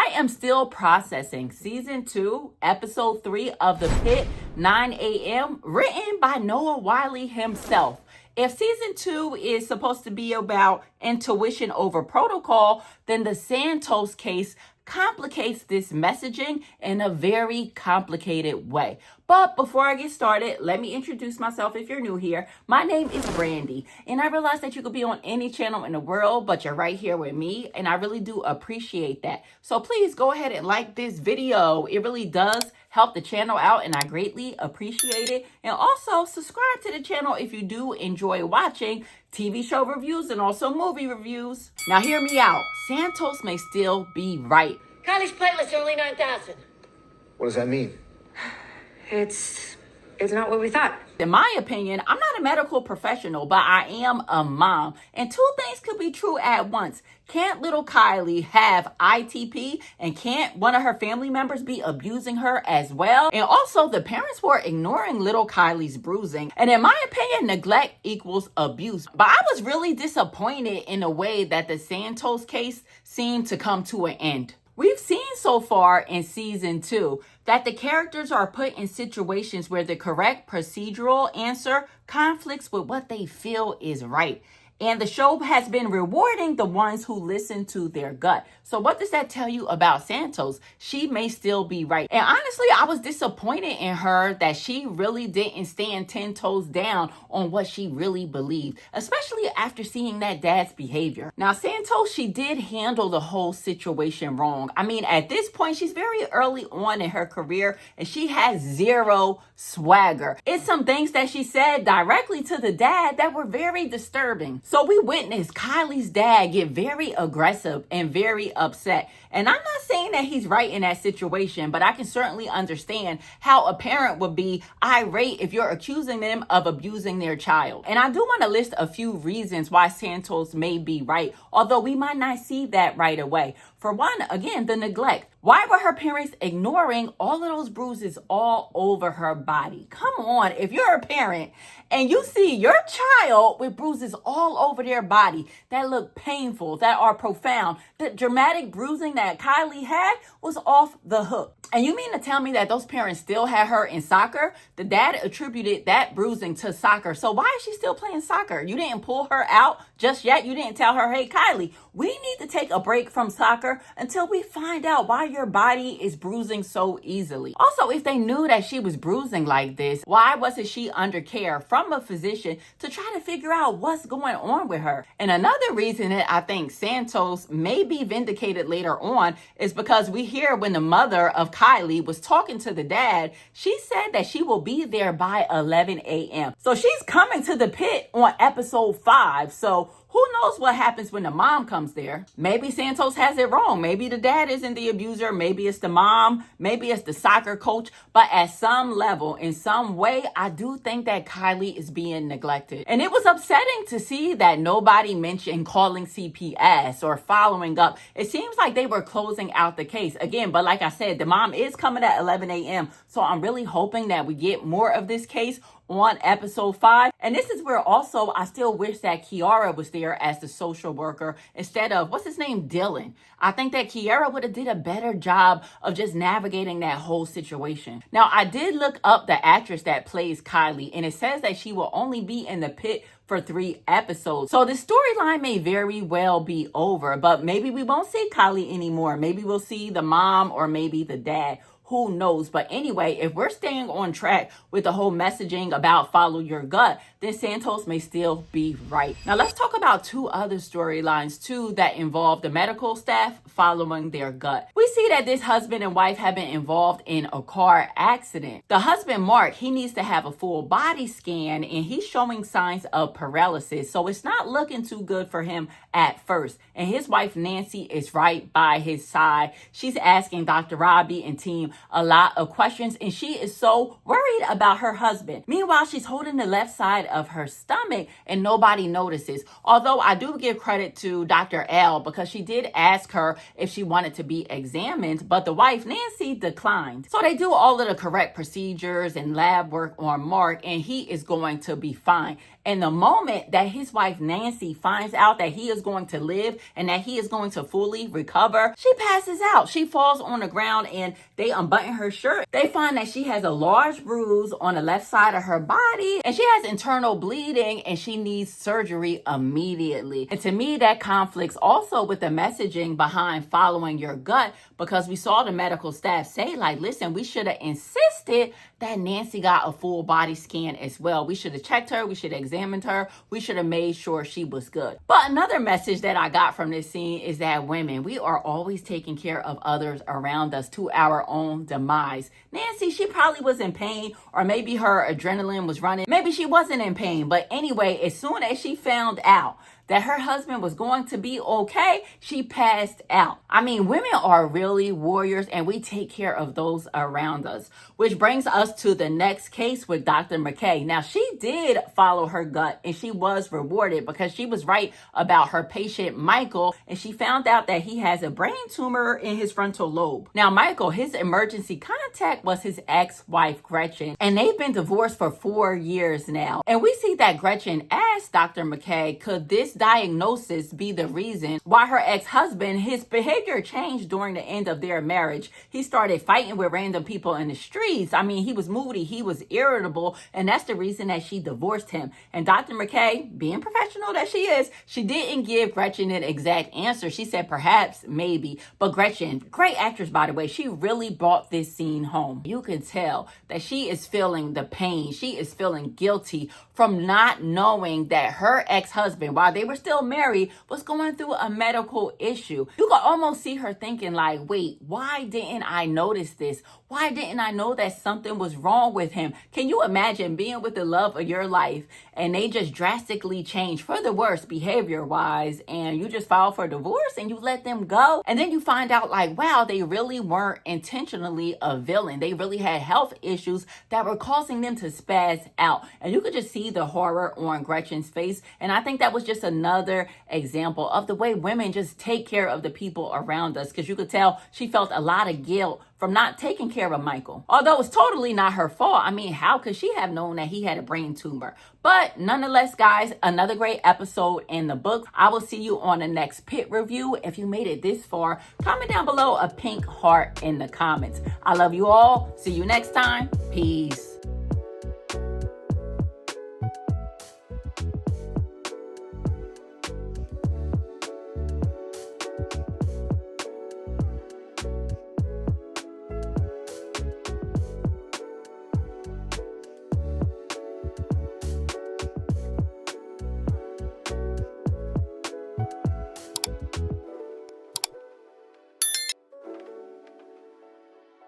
I am still processing season 2, episode 3 of the Pitt 9 a.m. written by Noah Wyle himself. If season 2 is supposed to be about intuition over protocol, then the Santos case complicates this messaging in a very complicated way. But before I get started, let me introduce myself if you're new here. My name is Brandi, and I realize that you could be on any channel in the world, but you're right here with me, and I really do appreciate that. So please go ahead and like this video. It really does help the channel out, and I greatly appreciate it. And also subscribe to the channel if you do enjoy watching TV show reviews and also movie reviews. Now hear me out. Santos may still be right. Kylie's platelets are only 9,000. What does that mean? It's not what we thought. In my opinion, I'm not a medical professional, but I am a mom. And two things could be true at once. Can't little Kylie have ITP? And can't one of her family members be abusing her as well? And also, the parents were ignoring little Kylie's bruising. And in my opinion, neglect equals abuse. But I was really disappointed in the way that the Santos case seemed to come to an end. We've seen so far in season 2 that the characters are put in situations where the correct procedural answer conflicts with what they feel is right. And the show has been rewarding the ones who listen to their gut. So what does that tell you about Santos? She may still be right. And honestly, I was disappointed in her that she really didn't stand 10 toes down on what she really believed, especially after seeing that dad's behavior. Now, Santos, she did handle the whole situation wrong. I mean, at this point, she's very early on in her career and she has zero swagger. It's some things that she said directly to the dad that were very disturbing. So we witnessed Kylie's dad get very aggressive and very upset. And I'm not saying that he's right in that situation, but I can certainly understand how a parent would be irate if you're accusing them of abusing their child. And I do want to list a few reasons why Santos may be right, although we might not see that right away. For one, again, the neglect. Why were her parents ignoring all of those bruises all over her body? Come on, if you're a parent and you see your child with bruises all over their body that look painful, that are profound, the dramatic bruising that Kylie had was off the hook. And you mean to tell me that those parents still had her in soccer? The dad attributed that bruising to soccer. So why is she still playing soccer? You didn't pull her out just yet. You didn't tell her, hey, Kylie, we need to take a break from soccer until we find out why your body is bruising so easily. Also, if they knew that she was bruising like this, why wasn't she under care from a physician to try to figure out what's going on with her? And another reason that I think Santos may be vindicated later on is because we hear when the mother of Kylie was talking to the dad, she said that she will be there by 11 a.m. So she's coming to the pit on episode 5. So who knows what happens when the mom comes there? Maybe Santos has it wrong. Maybe the dad isn't the abuser. Maybe it's the mom. Maybe it's the soccer coach. But at some level, in some way, I do think that Kylie is being neglected. And it was upsetting to see that nobody mentioned calling CPS or following up. It seems like they were closing out the case. Again, but like I said, the mom is coming at 11 a.m. So I'm really hoping that we get more of this case on episode 5. And this is where also I still wish that Kiara was there as the social worker instead of, what's his name, Dylan. I think that Kiara would have did a better job of just navigating that whole situation. Now, I did look up the actress that plays Kylie, and it says that she will only be in the pit for 3 episodes. So the storyline may very well be over, but maybe we won't see Kylie anymore. Maybe we'll see the mom or maybe the dad. Who knows? But anyway, if we're staying on track with the whole messaging about follow your gut, then Santos may still be right. Now let's talk about 2 other storylines too that involve the medical staff following their gut. We see that this husband and wife have been involved in a car accident. The husband, Mark, he needs to have a full body scan and he's showing signs of paralysis. So it's not looking too good for him at first. And his wife, Nancy, is right by his side. She's asking Dr. Robbie and team a lot of questions, and she is so worried about her husband. Meanwhile, she's holding the left side of her stomach and nobody notices. Although I do give credit to Dr. L because she did ask her if she wanted to be examined, but the wife, Nancy, declined. So they do all of the correct procedures and lab work on Mark, and he is going to be fine. And the moment that his wife Nancy finds out that he is going to live and that he is going to fully recover, she passes out. She falls on the ground and they unbutton her shirt. They find that she has a large bruise on the left side of her body and she has internal bleeding and she needs surgery immediately. And to me, that conflicts also with the messaging behind following your gut, because we saw the medical staff say, like, listen, we should have insisted that Nancy got a full body scan as well. We should have checked her. We should have examined her. We should have made sure she was good. But another message that I got from this scene is that women, we are always taking care of others around us to our own demise. Nancy, she probably was in pain, or maybe her adrenaline was running. Maybe she wasn't in pain. But anyway, as soon as she found out that her husband was going to be okay, she passed out. I mean, women are really warriors and we take care of those around us. Which brings us to the next case with Dr. McKay. Now, she did follow her gut and she was rewarded because she was right about her patient, Michael, and she found out that he has a brain tumor in his frontal lobe. Now, Michael, his emergency contact was his ex-wife, Gretchen, and they've been divorced for 4 years now. And we see that Gretchen asked Dr. McKay, could this diagnosis be the reason why her ex-husband, his behavior changed during the end of their marriage? He started fighting with random people in the streets. I mean, he was moody, he was irritable, and that's the reason that she divorced him. And Dr. McKay, being professional that she is, she didn't give Gretchen an exact answer. She said perhaps, maybe. But Gretchen, great actress by the way, she really brought this scene home. You can tell that she is feeling the pain. She is feeling guilty from not knowing that her ex-husband, while they were still married, was going through a medical issue. You could almost see her thinking like, wait, why didn't I notice this? Why didn't I know that something was wrong with him? Can you imagine being with the love of your life and they just drastically change for the worse behavior-wise, and you just file for divorce and you let them go? And then you find out like, wow, they really weren't intentionally a villain. They really had health issues that were causing them to spaz out. And you could just see the horror on Gretchen's face. And I think that was just another example of the way women just take care of the people around us, because you could tell she felt a lot of guilt from not taking care of Michael. Although it's totally not her fault. I mean, how could she have known that he had a brain tumor? But nonetheless, guys, another great episode in the book. I will see you on the next Pitt review. If you made it this far, comment down below a pink heart in the comments. I love you all. See you next time. Peace.